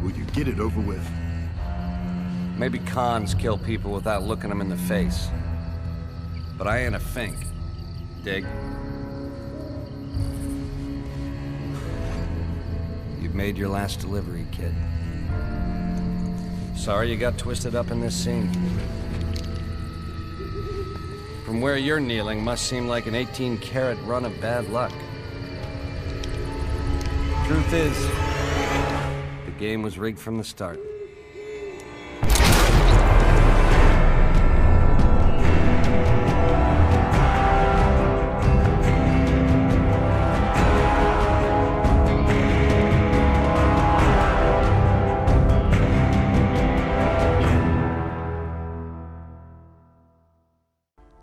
Will you get it over with? Maybe cons kill people without looking them in the face. But I ain't a fink. Dig? You've made your last delivery, kid. Sorry you got twisted up in this scene. From where you're kneeling must seem like an 18-carat run of bad luck. Truth is, the game was rigged from the start.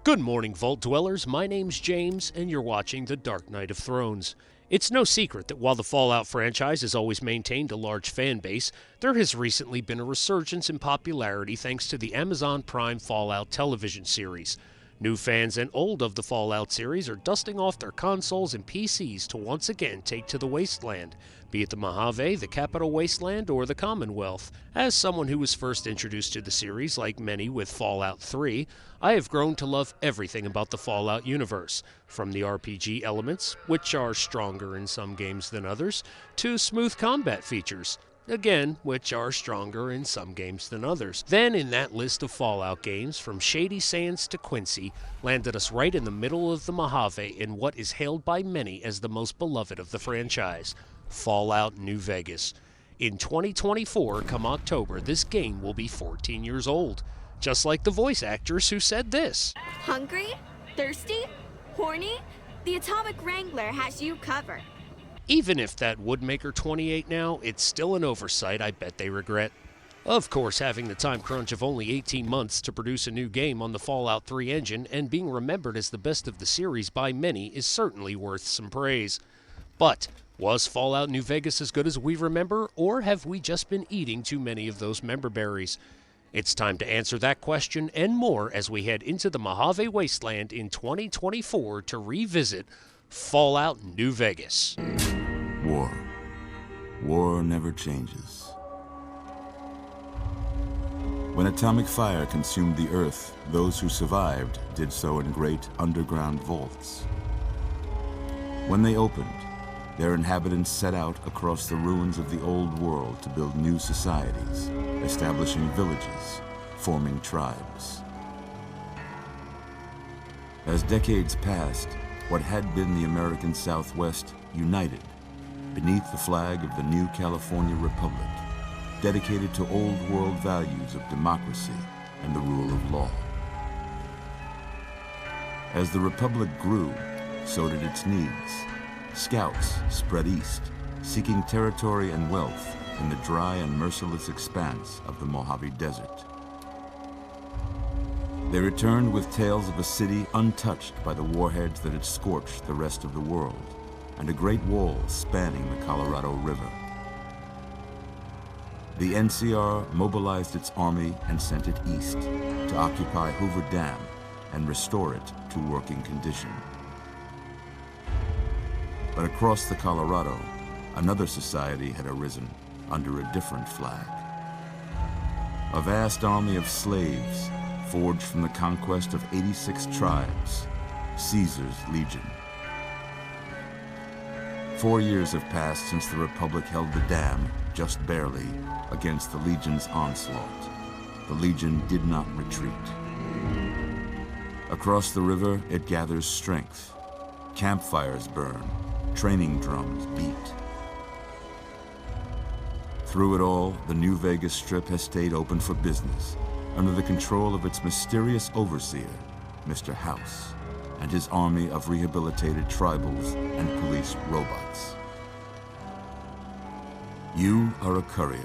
Good morning, Vault Dwellers. My name's James, and you're watching The Dark Knight of Thrones. It's no secret that while the Fallout franchise has always maintained a large fan base, there has recently been a resurgence in popularity thanks to the Amazon Prime Fallout television series. New fans and old of the Fallout series are dusting off their consoles and PCs to once again take to the Wasteland, be it the Mojave, the Capital Wasteland, or the Commonwealth. As someone who was first introduced to the series, like many with Fallout 3, I have grown to love everything about the Fallout universe, from the RPG elements, which are stronger in some games than others, to smooth combat features, again, which are stronger in some games than others. Then in that list of Fallout games, from Shady Sands to Quincy, landed us right in the middle of the Mojave in what is hailed by many as the most beloved of the franchise, Fallout New Vegas. In 2024, come October, this game will be 14 years old, just like the voice actors who said this. Hungry? Thirsty? Horny? The Atomic Wrangler has you covered. Even if that would make her 28 now, it's still an oversight I bet they regret. Of course, having the time crunch of only 18 months to produce a new game on the Fallout 3 engine and being remembered as the best of the series by many is certainly worth some praise. But was Fallout New Vegas as good as we remember, or have we just been eating too many of those member berries? It's time to answer that question and more as we head into the Mojave Wasteland in 2024 to revisit Fallout New Vegas. War. War never changes. When atomic fire consumed the earth, those who survived did so in great underground vaults. When they opened, their inhabitants set out across the ruins of the old world to build new societies, establishing villages, forming tribes. As decades passed, what had been the American Southwest united beneath the flag of the new California Republic, dedicated to old world values of democracy and the rule of law. As the Republic grew, so did its needs. Scouts spread east, seeking territory and wealth in the dry and merciless expanse of the Mojave Desert. They returned with tales of a city untouched by the warheads that had scorched the rest of the world, and a great wall spanning the Colorado River. The NCR mobilized its army and sent it east to occupy Hoover Dam and restore it to working condition. But across the Colorado, another society had arisen under a different flag. A vast army of slaves forged from the conquest of 86 tribes, Caesar's Legion. 4 years have passed since the Republic held the dam, just barely, against the Legion's onslaught. The Legion did not retreat. Across the river, it gathers strength. Campfires burn, training drums beat. Through it all, the New Vegas Strip has stayed open for business, under the control of its mysterious overseer, Mr. House, and his army of rehabilitated tribals and police robots. You are a courier,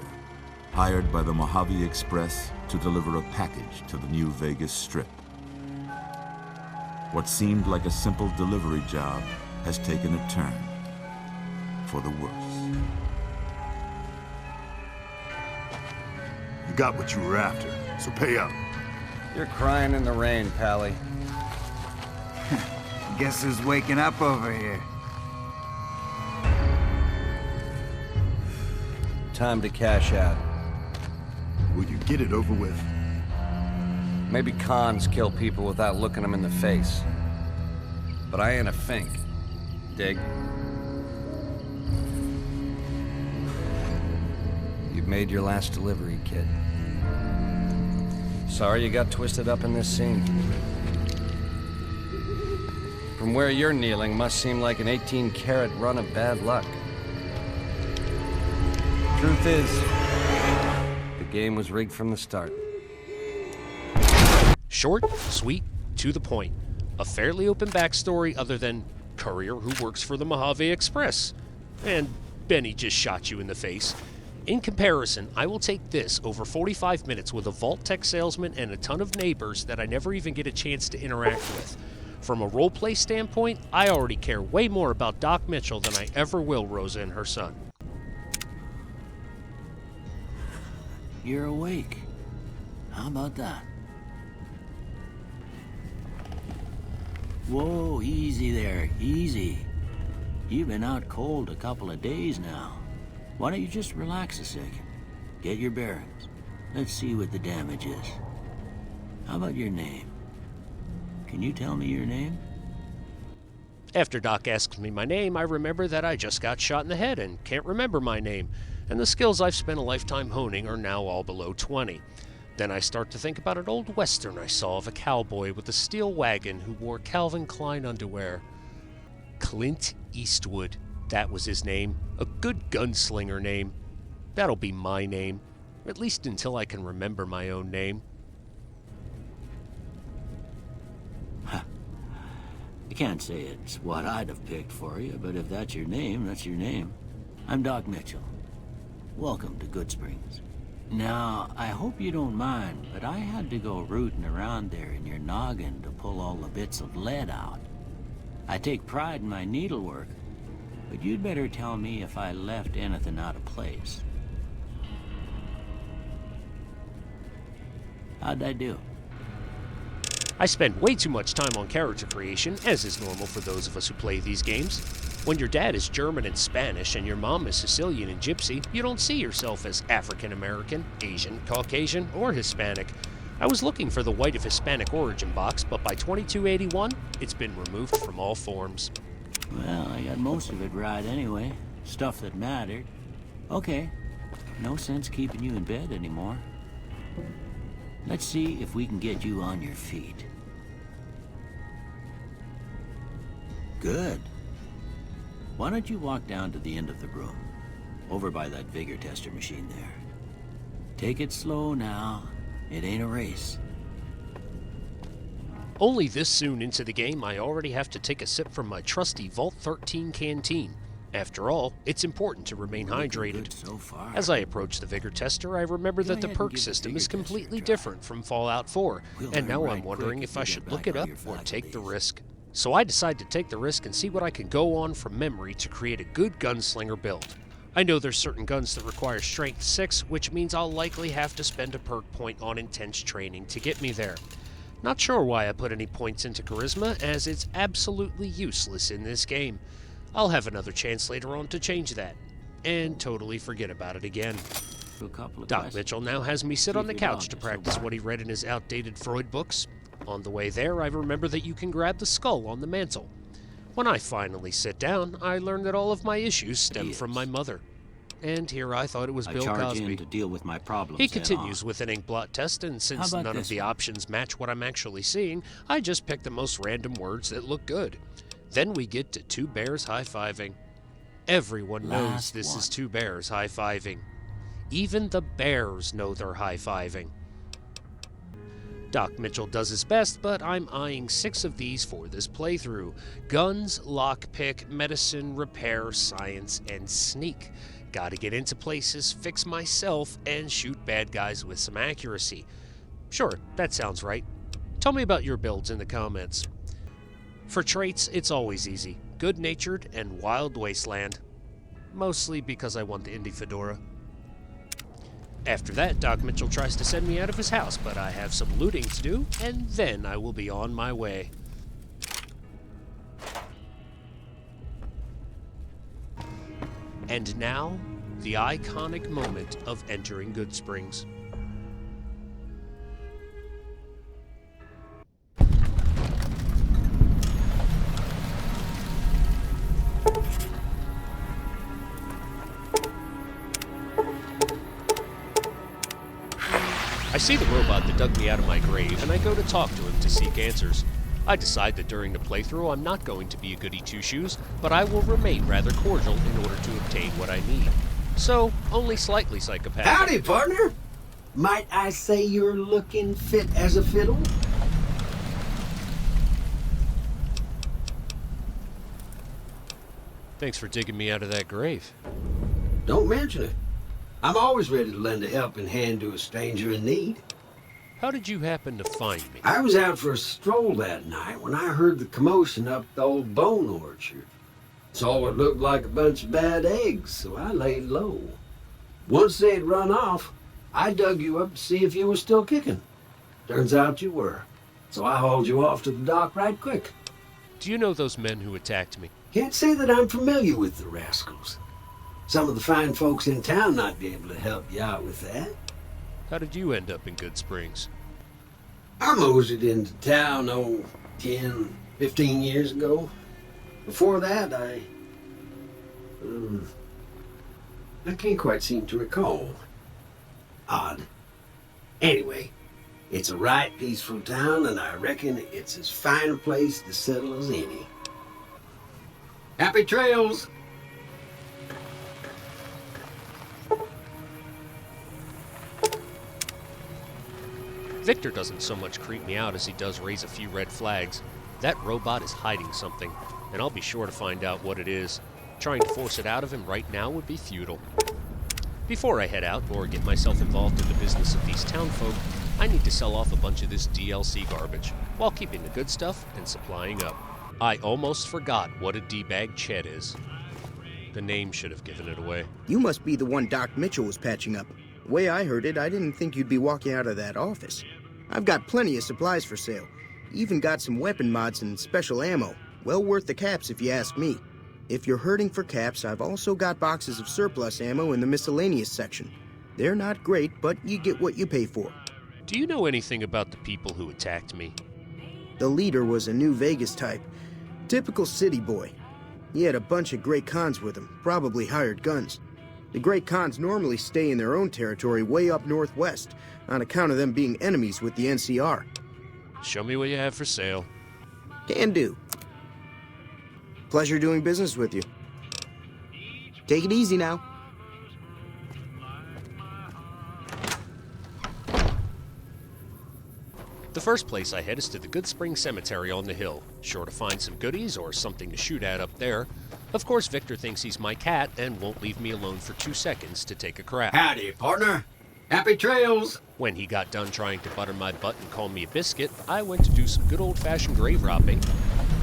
hired by the Mojave Express to deliver a package to the New Vegas Strip. What seemed like a simple delivery job has taken a turn for the worse. You got what you were after, so pay up. You're crying in the rain, Pally. Guess who's waking up over here? Time to cash out. Will you get it over with? Maybe cons kill people without looking them in the face. But I ain't a fink. Dig? You've made your last delivery, kid. Sorry you got twisted up in this scene. From where you're kneeling must seem like an 18-carat run of bad luck. Truth is, the game was rigged from the start. Short, sweet, to the point. A fairly open backstory other than Courier who works for the Mojave Express. And Benny just shot you in the face. In comparison, I will take this over 45 minutes with a Vault Tech salesman and a ton of neighbors that I never even get a chance to interact with. From a roleplay standpoint, I already care way more about Doc Mitchell than I ever will Rosa and her son. You're awake. How about that? Whoa, easy there, easy. You've been out cold a couple of days now. Why don't you just relax a second? Get your bearings. Let's see what the damage is. How about your name? Can you tell me your name? After Doc asks me my name, I remember that I just got shot in the head and can't remember my name, and the skills I've spent a lifetime honing are now all below 20. Then I start to think about an old western I saw of a cowboy with a steel wagon who wore Calvin Klein underwear. Clint Eastwood, that was his name. A good gunslinger name. That'll be my name, at least until I can remember my own name. I can't say it's what I'd have picked for you, but if that's your name, that's your name. I'm Doc Mitchell. Welcome to Goodsprings. Now, I hope you don't mind, but I had to go rooting around there in your noggin to pull all the bits of lead out. I take pride in my needlework, but you'd better tell me if I left anything out of place. How'd I do? I spend way too much time on character creation, as is normal for those of us who play these games. When your dad is German and Spanish and your mom is Sicilian and Gypsy, you don't see yourself as African American, Asian, Caucasian, or Hispanic. I was looking for the white of Hispanic origin box, but by 2281, it's been removed from all forms. Well, I got most of it right anyway. Stuff that mattered. Okay, no sense keeping you in bed anymore. Let's see if we can get you on your feet. Good. Why don't you walk down to the end of the room, over by that vigor tester machine there. Take it slow now. It ain't a race. Only this soon into the game, I already have to take a sip from my trusty Vault 13 canteen. After all, it's important to remain hydrated. So far. As I approach the Vigor Tester, I remember that the perk system is completely different from Fallout 4, and now I'm wondering if I should look it up or take the risk. So I decide to take the risk and see what I can go on from memory to create a good gunslinger build. I know there's certain guns that require Strength 6, which means I'll likely have to spend a perk point on intense training to get me there. Not sure why I put any points into Charisma, as it's absolutely useless in this game. I'll have another chance later on to change that, and totally forget about it again. Doc Mitchell now has me sit on the couch to practice what he read in his outdated Freud books. On the way there, I remember that you can grab the skull on the mantle. When I finally sit down, I learn that all of my issues stem from my mother. And here I thought it was Bill Cosby. To deal with my problems He continues with an ink blot test, and since none of the options match what I'm actually seeing, I just pick the most random words that look good. Then we get to two bears high-fiving. Everyone knows this is two bears high-fiving. Even the bears know they're high-fiving. Doc Mitchell does his best, but I'm eyeing 6 of these for this playthrough. Guns, lockpick, medicine, repair, science, and sneak. Gotta get into places, fix myself, and shoot bad guys with some accuracy. Sure, that sounds right. Tell me about your builds in the comments. For traits, it's always easy. Good-natured and wild wasteland. Mostly because I want the indie fedora. After that, Doc Mitchell tries to send me out of his house, but I have some looting to do, and then I will be on my way. And now, the iconic moment of entering Goodsprings. I see the robot that dug me out of my grave, and I go to talk to him to seek answers. I decide that during the playthrough I'm not going to be a goody two-shoes, but I will remain rather cordial in order to obtain what I need. So, only slightly psychopathic. Howdy, partner! Might I say you're looking fit as a fiddle? Thanks for digging me out of that grave. Don't mention it. I'm always ready to lend a helping hand to a stranger in need. How did you happen to find me? I was out for a stroll that night when I heard the commotion up the old bone orchard. Saw what looked like a bunch of bad eggs, so I laid low. Once they'd run off, I dug you up to see if you were still kicking. Turns out you were, so I hauled you off to the dock right quick. Do you know those men who attacked me? Can't say that I'm familiar with the rascals. Some of the fine folks in town might be able to help you out with that. How did you end up in Goodsprings? I moseyed into town, 10, 15 years ago. Before that, I can't quite seem to recall. Odd. Anyway, it's a right peaceful town, and I reckon it's as fine a place to settle as any. Happy trails! Victor doesn't so much creep me out as he does raise a few red flags. That robot is hiding something, and I'll be sure to find out what it is. Trying to force it out of him right now would be futile. Before I head out or get myself involved in the business of these townfolk, I need to sell off a bunch of this DLC garbage, while keeping the good stuff and supplying up. I almost forgot what a D-bag Ched is. The name should have given it away. You must be the one Doc Mitchell was patching up. The way I heard it, I didn't think you'd be walking out of that office. I've got plenty of supplies for sale. Even got some weapon mods and special ammo. Well worth the caps if you ask me. If you're hurting for caps, I've also got boxes of surplus ammo in the miscellaneous section. They're not great, but you get what you pay for. Do you know anything about the people who attacked me? The leader was a New Vegas type. Typical city boy. He had a bunch of Great Khans with him, probably hired guns. The Great Khans normally stay in their own territory way up northwest, on account of them being enemies with the NCR. Show me what you have for sale. Can do. Pleasure doing business with you. Take it easy now. The first place I head is to the Goodsprings Cemetery on the hill, sure to find some goodies or something to shoot at up there. Of course, Victor thinks he's my cat and won't leave me alone for 2 seconds to take a crap. Howdy, partner. Happy trails. When he got done trying to butter my butt and call me a biscuit, I went to do some good old-fashioned grave robbing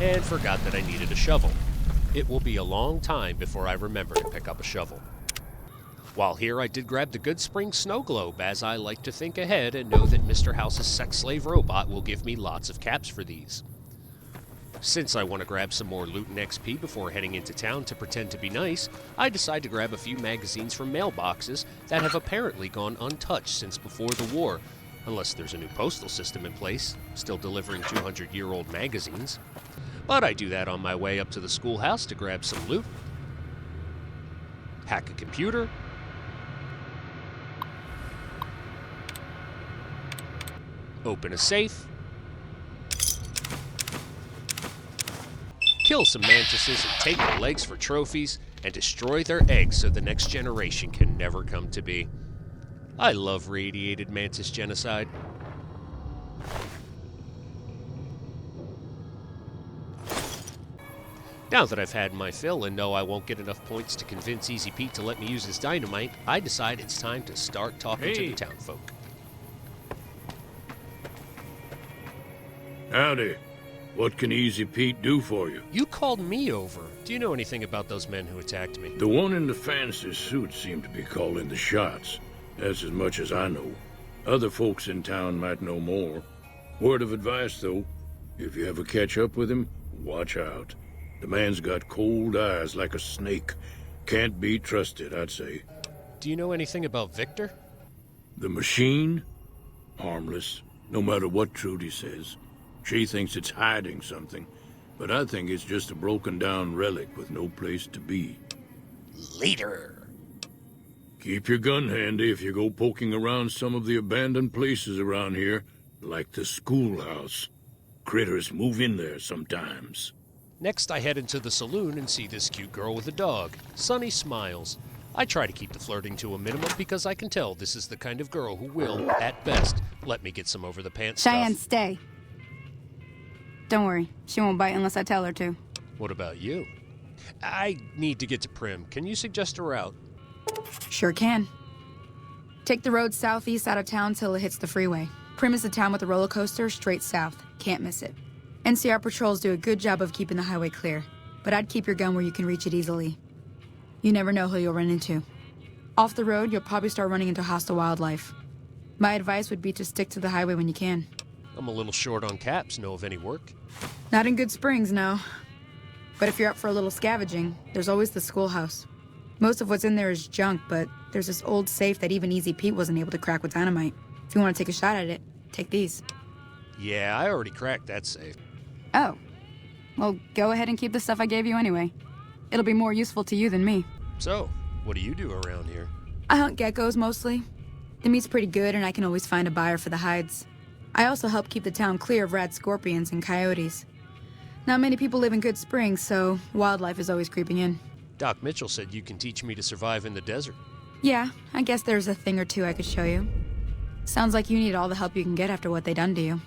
and forgot that I needed a shovel. It will be a long time before I remember to pick up a shovel. While here, I did grab the Goodsprings snow globe, as I like to think ahead and know that Mr. House's sex slave robot will give me lots of caps for these. Since I want to grab some more loot and XP before heading into town to pretend to be nice, I decide to grab a few magazines from mailboxes that have apparently gone untouched since before the war, unless there's a new postal system in place, still delivering 200-year-old magazines. But I do that on my way up to the schoolhouse to grab some loot, hack a computer, open a safe, kill some mantises and take their legs for trophies, and destroy their eggs so the next generation can never come to be. I love radiated mantis genocide. Now that I've had my fill and know I won't get enough points to convince Easy Pete to let me use his dynamite, I decide it's time to start talking to the townfolk. Howdy. What can Easy Pete do for you? You called me over. Do you know anything about those men who attacked me? The one in the fancy suit seemed to be calling the shots. That's as much as I know. Other folks in town might know more. Word of advice, though. If you ever catch up with him, watch out. The man's got cold eyes like a snake. Can't be trusted, I'd say. Do you know anything about Victor? The machine? Harmless, no matter what Trudy says. She thinks it's hiding something, but I think it's just a broken-down relic with no place to be. Later. Keep your gun handy if you go poking around some of the abandoned places around here, like the schoolhouse. Critters move in there sometimes. Next, I head into the saloon and see this cute girl with a dog. Sunny smiles. I try to keep the flirting to a minimum because I can tell this is the kind of girl who will, at best, let me get some over-the-pants Cheyenne, stuff. stay. Don't worry, she won't bite unless I tell her to. What about you? I need to get to Prim. Can you suggest a route? Sure can. Take the road southeast out of town till it hits the freeway. Prim is the town with a roller coaster straight south. Can't miss it. NCR patrols do a good job of keeping the highway clear, but I'd keep your gun where you can reach it easily. You never know who you'll run into. Off the road, you'll probably start running into hostile wildlife. My advice would be to stick to the highway when you can. I'm a little short on caps. Know of any work? Not in Goodsprings, no. But if you're up for a little scavenging, there's always the schoolhouse. Most of what's in there is junk, but there's this old safe that even Easy Pete wasn't able to crack with dynamite. If you want to take a shot at it, take these. Yeah, I already cracked that safe. Oh. Well, go ahead and keep the stuff I gave you anyway. It'll be more useful to you than me. So, what do you do around here? I hunt geckos mostly. The meat's pretty good and I can always find a buyer for the hides. I also help keep the town clear of rad scorpions and coyotes. Not many people live in Goodsprings, so wildlife is always creeping in. Doc Mitchell said you can teach me to survive in the desert. Yeah, I guess there's a thing or two I could show you. Sounds like you need all the help you can get after what they done to you.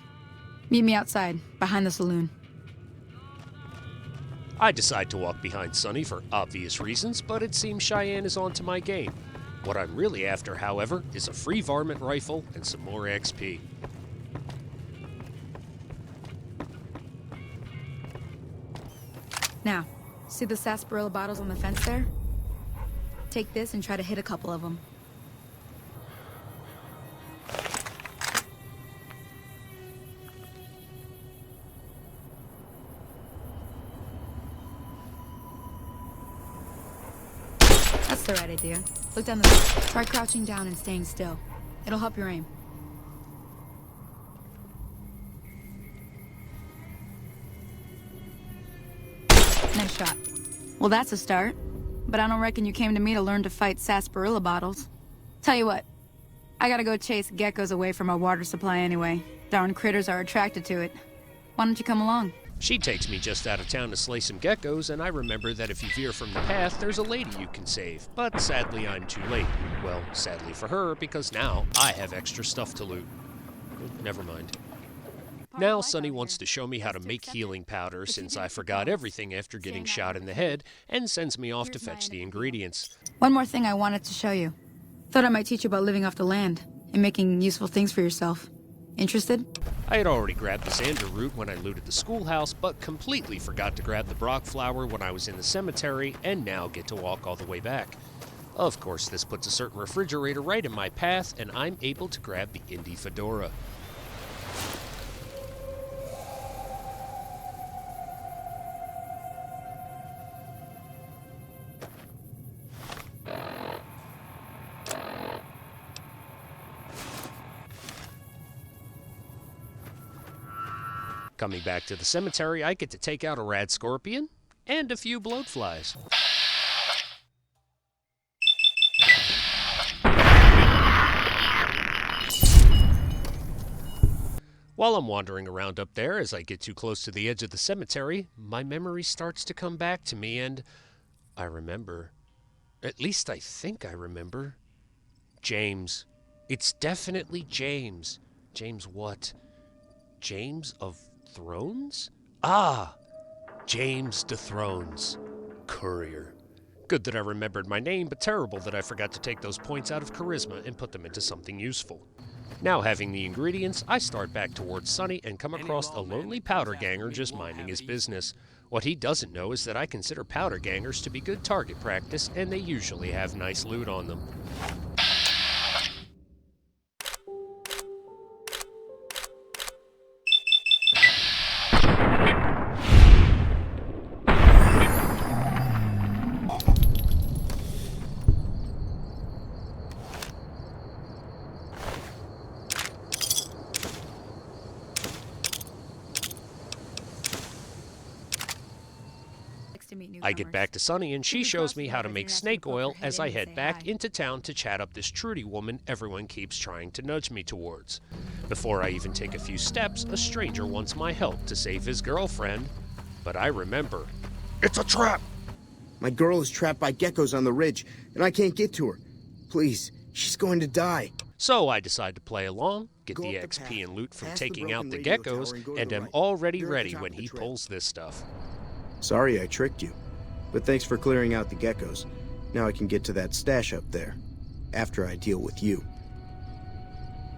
Meet me outside, behind the saloon. I decide to walk behind Sunny for obvious reasons, but it seems Cheyenne is onto my game. What I'm really after, however, is a free varmint rifle and some more XP. Now, see the sarsaparilla bottles on the fence there? Take this and try to hit a couple of them. That's the right idea. Look down the... Try crouching down and staying still. It'll help your aim. Nice shot. Well, that's a start. But I don't reckon you came to me to learn to fight sarsaparilla bottles. Tell you what, I gotta go chase geckos away from our water supply anyway. Darn critters are attracted to it. Why don't you come along? She takes me just out of town to slay some geckos, and I remember that if you veer from the path, there's a lady you can save. But sadly, I'm too late. Well, sadly for her, because now I have extra stuff to loot. Never mind. Now Sunny wants to show me how to make healing powder since I forgot everything after getting shot in the head, and sends me off to fetch the ingredients. One more thing I wanted to show you. Thought I might teach you about living off the land and making useful things for yourself. Interested? I had already grabbed the Xander root when I looted the schoolhouse, but completely forgot to grab the Brock flower when I was in the cemetery, and now get to walk all the way back. Of course, this puts a certain refrigerator right in my path, and I'm able to grab the Indy fedora. Coming back to the cemetery, I get to take out a rad scorpion and a few bloatflies. While I'm wandering around up there, as I get too close to the edge of the cemetery, my memory starts to come back to me, and I remember. At least I think I remember. James. It's definitely James. James what? James of Thrones? Ah! James de Thrones. Courier. Good that I remembered my name, but terrible that I forgot to take those points out of charisma and put them into something useful. Now having the ingredients, I start back towards Sunny and come across a lonely powder ganger just minding his business. What he doesn't know is that I consider powder gangers to be good target practice, and they usually have nice loot on them. I get back to Sunny and she shows me how to make snake oil as I head back into town to chat up this Trudy woman everyone keeps trying to nudge me towards. Before I even take a few steps, a stranger wants my help to save his girlfriend. But I remember, it's a trap! My girl is trapped by geckos on the ridge, and I can't get to her. Please, she's going to die. So I decide to play along, get the XP and loot from taking out the geckos, and am already ready when he pulls this stuff. Sorry I tricked you, but thanks for clearing out the geckos. Now I can get to that stash up there, after I deal with you.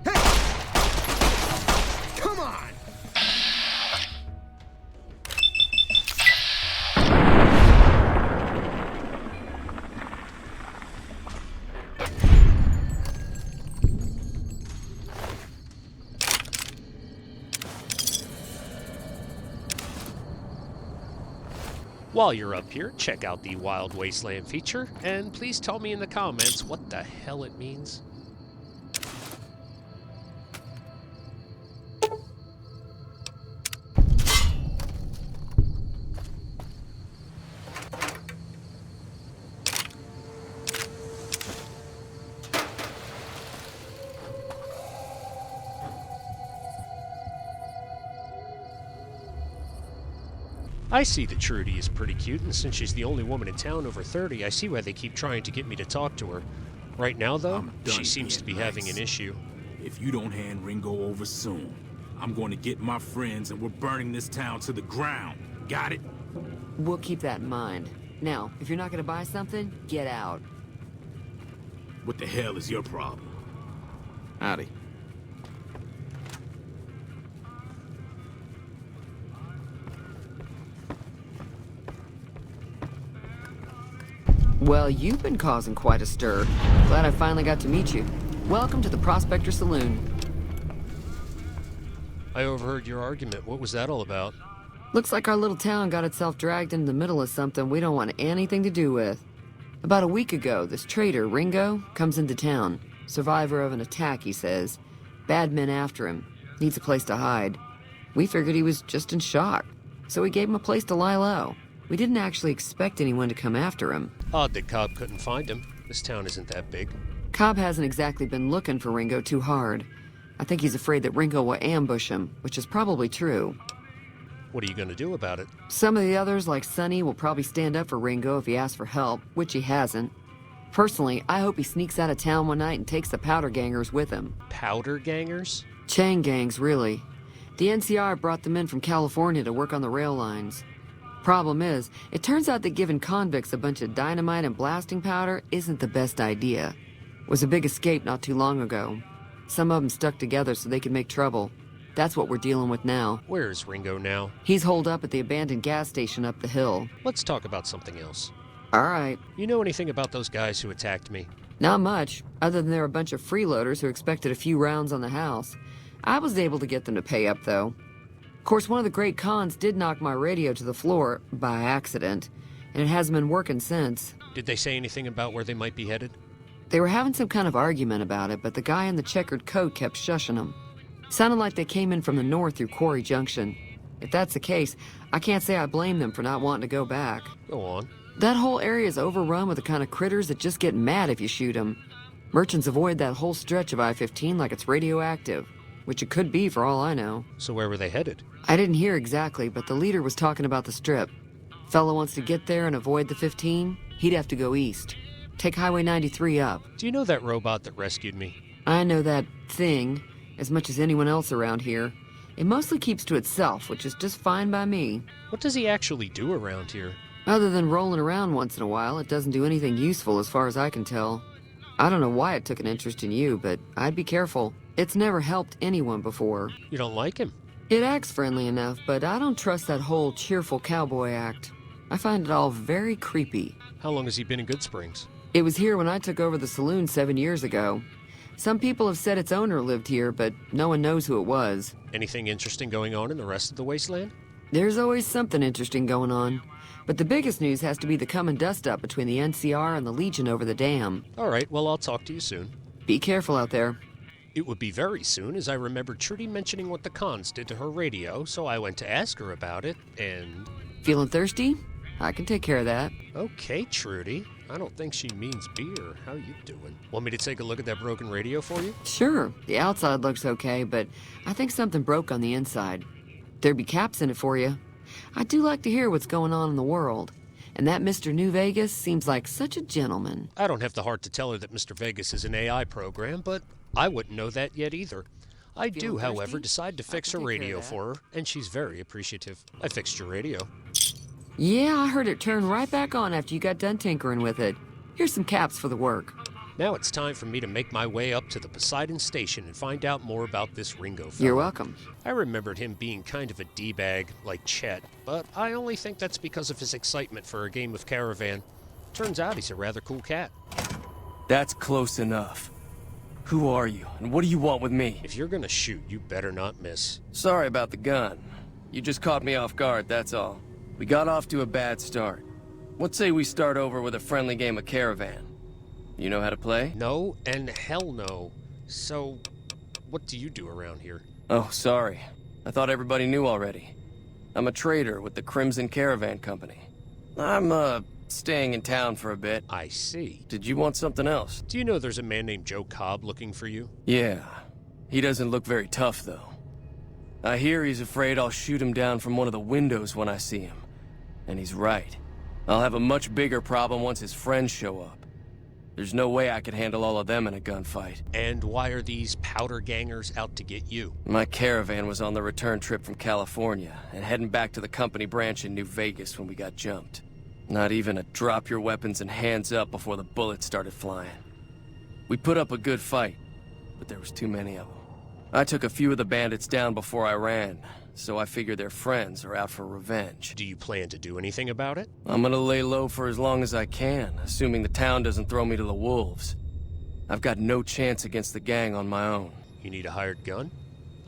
Hey! Come on! While you're up here, check out the Wild Wasteland feature, and please tell me in the comments what the hell it means. I see that Trudy is pretty cute, and since she's the only woman in town over 30, I see why they keep trying to get me to talk to her. Right now, though, she seems to be having an issue. If you don't hand Ringo over soon, I'm going to get my friends and we're burning this town to the ground. Got it? We'll keep that in mind. Now, if you're not going to buy something, get out. What the hell is your problem? Howdy. Well, you've been causing quite a stir. Glad I finally got to meet you. Welcome to the Prospector Saloon. I overheard your argument. What was that all about? Looks like our little town got itself dragged into the middle of something we don't want anything to do with. About a week ago, this traitor, Ringo, comes into town. Survivor of an attack, he says. Bad men after him. Needs a place to hide. We figured he was just in shock, so we gave him a place to lie low. We didn't actually expect anyone to come after him. Odd that Cobb couldn't find him. This town isn't that big. Cobb hasn't exactly been looking for Ringo too hard. I think he's afraid that Ringo will ambush him, which is probably true. What are you going to do about it? Some of the others, like Sonny, will probably stand up for Ringo if he asks for help, which he hasn't. Personally, I hope he sneaks out of town one night and takes the powder gangers with him. Powder gangers? Chain gangs, really. The NCR brought them in from California to work on the rail lines. Problem is, it turns out that giving convicts a bunch of dynamite and blasting powder isn't the best idea. It was a big escape not too long ago. Some of them stuck together so they could make trouble. That's what we're dealing with now. Where's Ringo now? He's holed up at the abandoned gas station up the hill. Let's talk about something else. All right. You know anything about those guys who attacked me? Not much, other than they're a bunch of freeloaders who expected a few rounds on the house. I was able to get them to pay up, though. Of course, one of the great cons did knock my radio to the floor by accident, and it hasn't been working since. Did they say anything about where they might be headed? They were having some kind of argument about it, but the guy in the checkered coat kept shushing them. Sounded like they came in from the north through Quarry Junction. If that's the case, I can't say I blame them for not wanting to go back. Go on. That whole area is overrun with the kind of critters that just get mad if you shoot them. Merchants avoid that whole stretch of I-15 like it's radioactive, which it could be for all I know. So where were they headed? I didn't hear exactly, but the leader was talking about the strip. Fella wants to get there and avoid the 15, he'd have to go east. Take Highway 93 up. Do you know that robot that rescued me? I know that thing as much as anyone else around here. It mostly keeps to itself, which is just fine by me. What does he actually do around here? Other than rolling around once in a while, it doesn't do anything useful as far as I can tell. I don't know why it took an interest in you, but I'd be careful. It's never helped anyone before. You don't like him? It acts friendly enough, but I don't trust that whole cheerful cowboy act. I find it all very creepy. How long has he been in Goodsprings? It was here when I took over the saloon 7 years ago. Some people have said its owner lived here, but no one knows who it was. Anything interesting going on in the rest of the wasteland? There's always something interesting going on. But the biggest news has to be the come and dust up between the NCR and the Legion over the dam. All right, well, I'll talk to you soon. Be careful out there. It would be very soon, as I remembered Trudy mentioning what the cons did to her radio, so I went to ask her about it, and... Feeling thirsty? I can take care of that. Okay, Trudy. I don't think she means beer. How you doing? Want me to take a look at that broken radio for you? Sure. The outside looks okay, but I think something broke on the inside. There'd be caps in it for you. I do like to hear what's going on in the world. And that Mr. New Vegas seems like such a gentleman. I don't have the heart to tell her that Mr. Vegas is an AI program, but I wouldn't know that yet either. I do, however, decide to fix her radio for her, and she's very appreciative. I fixed your radio. Yeah, I heard it turn right back on after you got done tinkering with it. Here's some caps for the work. Now it's time for me to make my way up to the Poseidon Station and find out more about this Ringo fellow. You're welcome. I remembered him being kind of a D-bag, like Chet, but I only think that's because of his excitement for a game of Caravan. Turns out he's a rather cool cat. That's close enough. Who are you, and what do you want with me? If you're gonna shoot, you better not miss. Sorry about the gun. You just caught me off guard, that's all. We got off to a bad start. What say we start over with a friendly game of Caravan? You know how to play? No, and hell no. So, what do you do around here? Oh, sorry. I thought everybody knew already. I'm a trader with the Crimson Caravan Company. I'm, staying in town for a bit. I see. Did you want something else? Do you know there's a man named Joe Cobb looking for you? Yeah. He doesn't look very tough, though. I hear he's afraid I'll shoot him down from one of the windows when I see him. And he's right. I'll have a much bigger problem once his friends show up. There's no way I could handle all of them in a gunfight. And why are these powder gangers out to get you? My caravan was on the return trip from California and heading back to the company branch in New Vegas when we got jumped. Not even a drop your weapons and hands up before the bullets started flying. We put up a good fight, but there was too many of them. I took a few of the bandits down before I ran, so I figure their friends are out for revenge. Do you plan to do anything about it? I'm gonna lay low for as long as I can, assuming the town doesn't throw me to the wolves. I've got no chance against the gang on my own. You need a hired gun?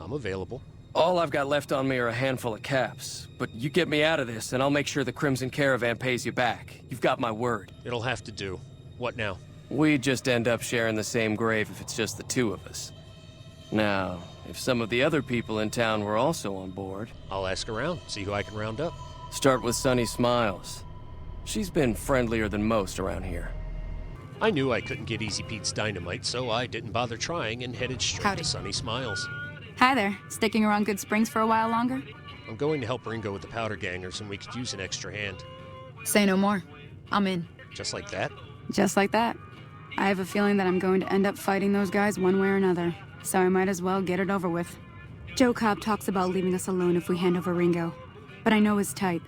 I'm available. All I've got left on me are a handful of caps, but you get me out of this and I'll make sure the Crimson Caravan pays you back. You've got my word. It'll have to do. What now? We just end up sharing the same grave if it's just the two of us. Now, if some of the other people in town were also on board... I'll ask around, see who I can round up. Start with Sunny Smiles. She's been friendlier than most around here. I knew I couldn't get Easy Pete's dynamite, so I didn't bother trying and headed straight Howdy. to Sunny Smiles. Hi there. Sticking around Goodsprings for a while longer? I'm going to help Ringo with the powder gangers, and we could use an extra hand. Say no more. I'm in. Just like that? Just like that. I have a feeling that I'm going to end up fighting those guys one way or another, so I might as well get it over with. Joe Cobb talks about leaving us alone if we hand over Ringo, but I know his type.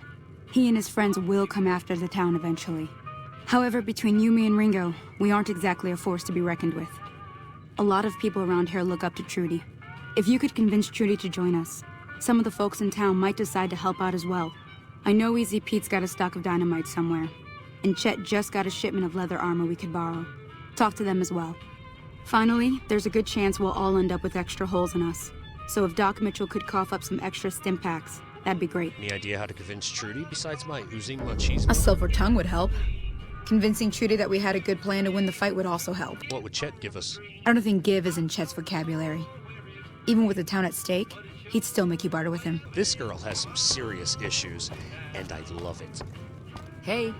He and his friends will come after the town eventually. However, between you, me, and Ringo, we aren't exactly a force to be reckoned with. A lot of people around here look up to Trudy. If you could convince Trudy to join us, some of the folks in town might decide to help out as well. I know Easy Pete's got a stock of dynamite somewhere, and Chet just got a shipment of leather armor we could borrow. Talk to them as well. Finally, there's a good chance we'll all end up with extra holes in us. So if Doc Mitchell could cough up some extra stim packs, that'd be great. Any idea how to convince Trudy besides my oozing machismo? A silver tongue would help. Convincing Trudy that we had a good plan to win the fight would also help. What would Chet give us? I don't think give is in Chet's vocabulary. Even with the town at stake, he'd still make you barter with him. This girl has some serious issues, and I love it. Hey.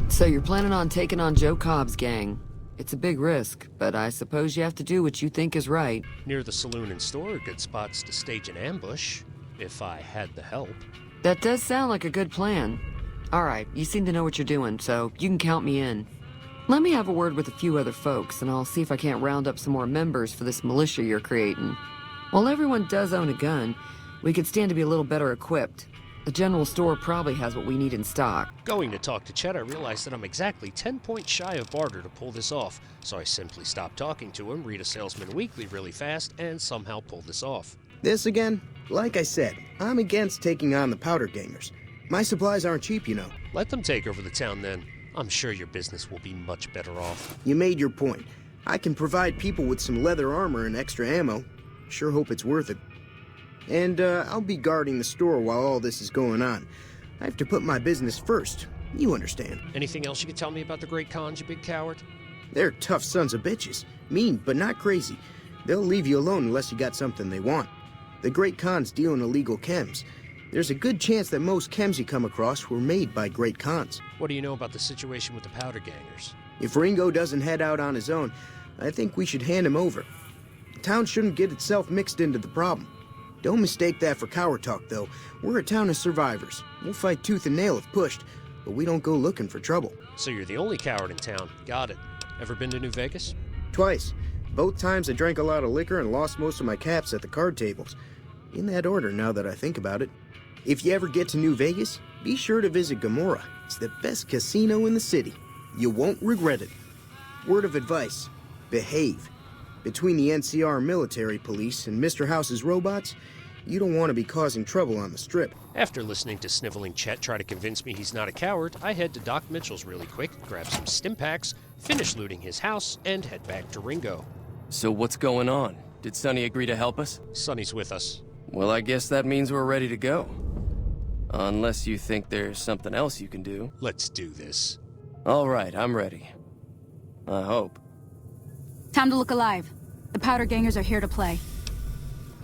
So you're planning on taking on Joe Cobb's gang. It's a big risk, but I suppose you have to do what you think is right. Near the saloon and store are good spots to stage an ambush, if I had the help. That does sound like a good plan. All right, you seem to know what you're doing, so you can count me in. Let me have a word with a few other folks, and I'll see if I can't round up some more members for this militia you're creating. While everyone does own a gun, we could stand to be a little better equipped. The general store probably has what we need in stock. Going to talk to Chet, I realized that I'm exactly 10 points shy of barter to pull this off, so I simply stopped talking to him, read a Salesman Weekly really fast, and somehow pull this off. This again? Like I said, I'm against taking on the powder gangers. My supplies aren't cheap, you know. Let them take over the town then. I'm sure your business will be much better off. You made your point. I can provide people with some leather armor and extra ammo. Sure hope it's worth it. And, I'll be guarding the store while all this is going on. I have to put my business first. You understand. Anything else you can tell me about the Great Khans, you big coward? They're tough sons of bitches. Mean, but not crazy. They'll leave you alone unless you got something they want. The Great Khans deal in illegal chems. There's a good chance that most chems you come across were made by great Khans. What do you know about the situation with the powder gangers? If Ringo doesn't head out on his own, I think we should hand him over. The town shouldn't get itself mixed into the problem. Don't mistake that for coward talk, though. We're a town of survivors. We'll fight tooth and nail if pushed, but we don't go looking for trouble. So you're the only coward in town. Got it. Ever been to New Vegas? Twice. Both times I drank a lot of liquor and lost most of my caps at the card tables. In that order, now that I think about it. If you ever get to New Vegas, be sure to visit Gomorrah. It's the best casino in the city. You won't regret it. Word of advice, behave. Between the NCR military police and Mr. House's robots, you don't want to be causing trouble on the Strip. After listening to sniveling Chet try to convince me he's not a coward, I head to Doc Mitchell's really quick, grab some stim packs, finish looting his house, and head back to Ringo. So what's going on? Did Sonny agree to help us? Sonny's with us. Well, I guess that means we're ready to go. Unless you think there's something else you can do. Let's do this. All right, I'm ready. I hope. Time to look alive. The powder gangers are here to play.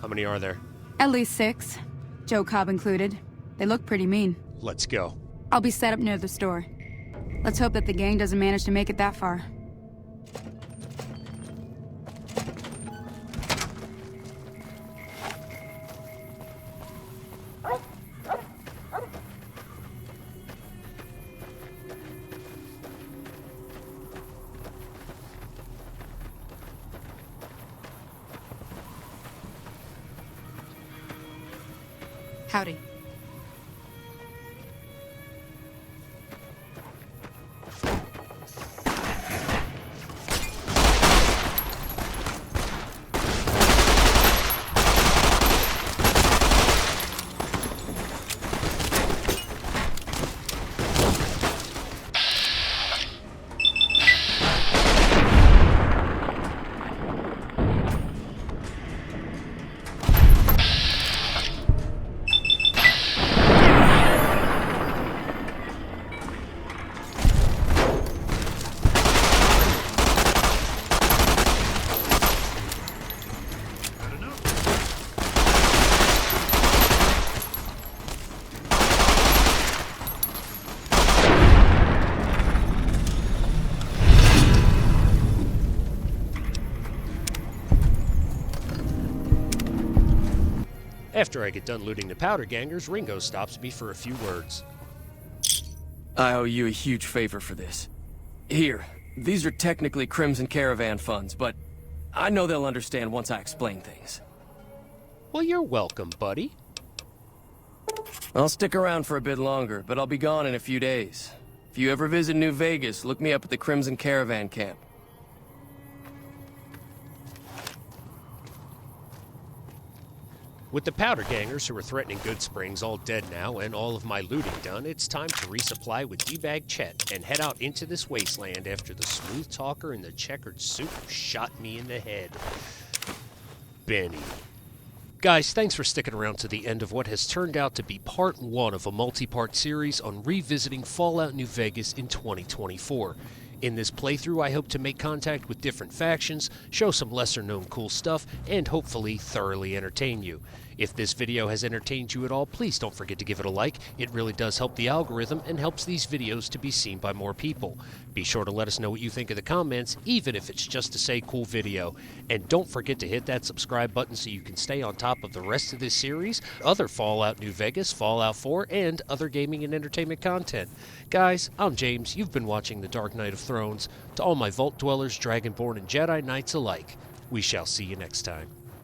How many are there? At least 6. Joe Cobb included. They look pretty mean. Let's go. I'll be set up near the store. Let's hope that the gang doesn't manage to make it that far. Howdy. After I get done looting the powder gangers, Ringo stops me for a few words. I owe you a huge favor for this. Here, these are technically Crimson Caravan funds, but I know they'll understand once I explain things. Well, you're welcome, buddy. I'll stick around for a bit longer, but I'll be gone in a few days. If you ever visit New Vegas, look me up at the Crimson Caravan camp. With the powder gangers who are threatening Goodsprings all dead now and all of my looting done, it's time to resupply with D-Bag Chet and head out into this wasteland after the smooth talker in the checkered suit shot me in the head. Benny. Guys, thanks for sticking around to the end of what has turned out to be part 1 of a multi-part series on revisiting Fallout New Vegas in 2024. In this playthrough, I hope to make contact with different factions, show some lesser-known cool stuff, and hopefully thoroughly entertain you. If this video has entertained you at all, please don't forget to give it a like. It really does help the algorithm and helps these videos to be seen by more people. Be sure to let us know what you think in the comments, even if it's just to say cool video. And don't forget to hit that subscribe button so you can stay on top of the rest of this series, other Fallout New Vegas, Fallout 4, and other gaming and entertainment content. Guys, I'm James. You've been watching The Dark Knight of Thrones. To all my Vault Dwellers, Dragonborn, and Jedi Knights alike, we shall see you next time.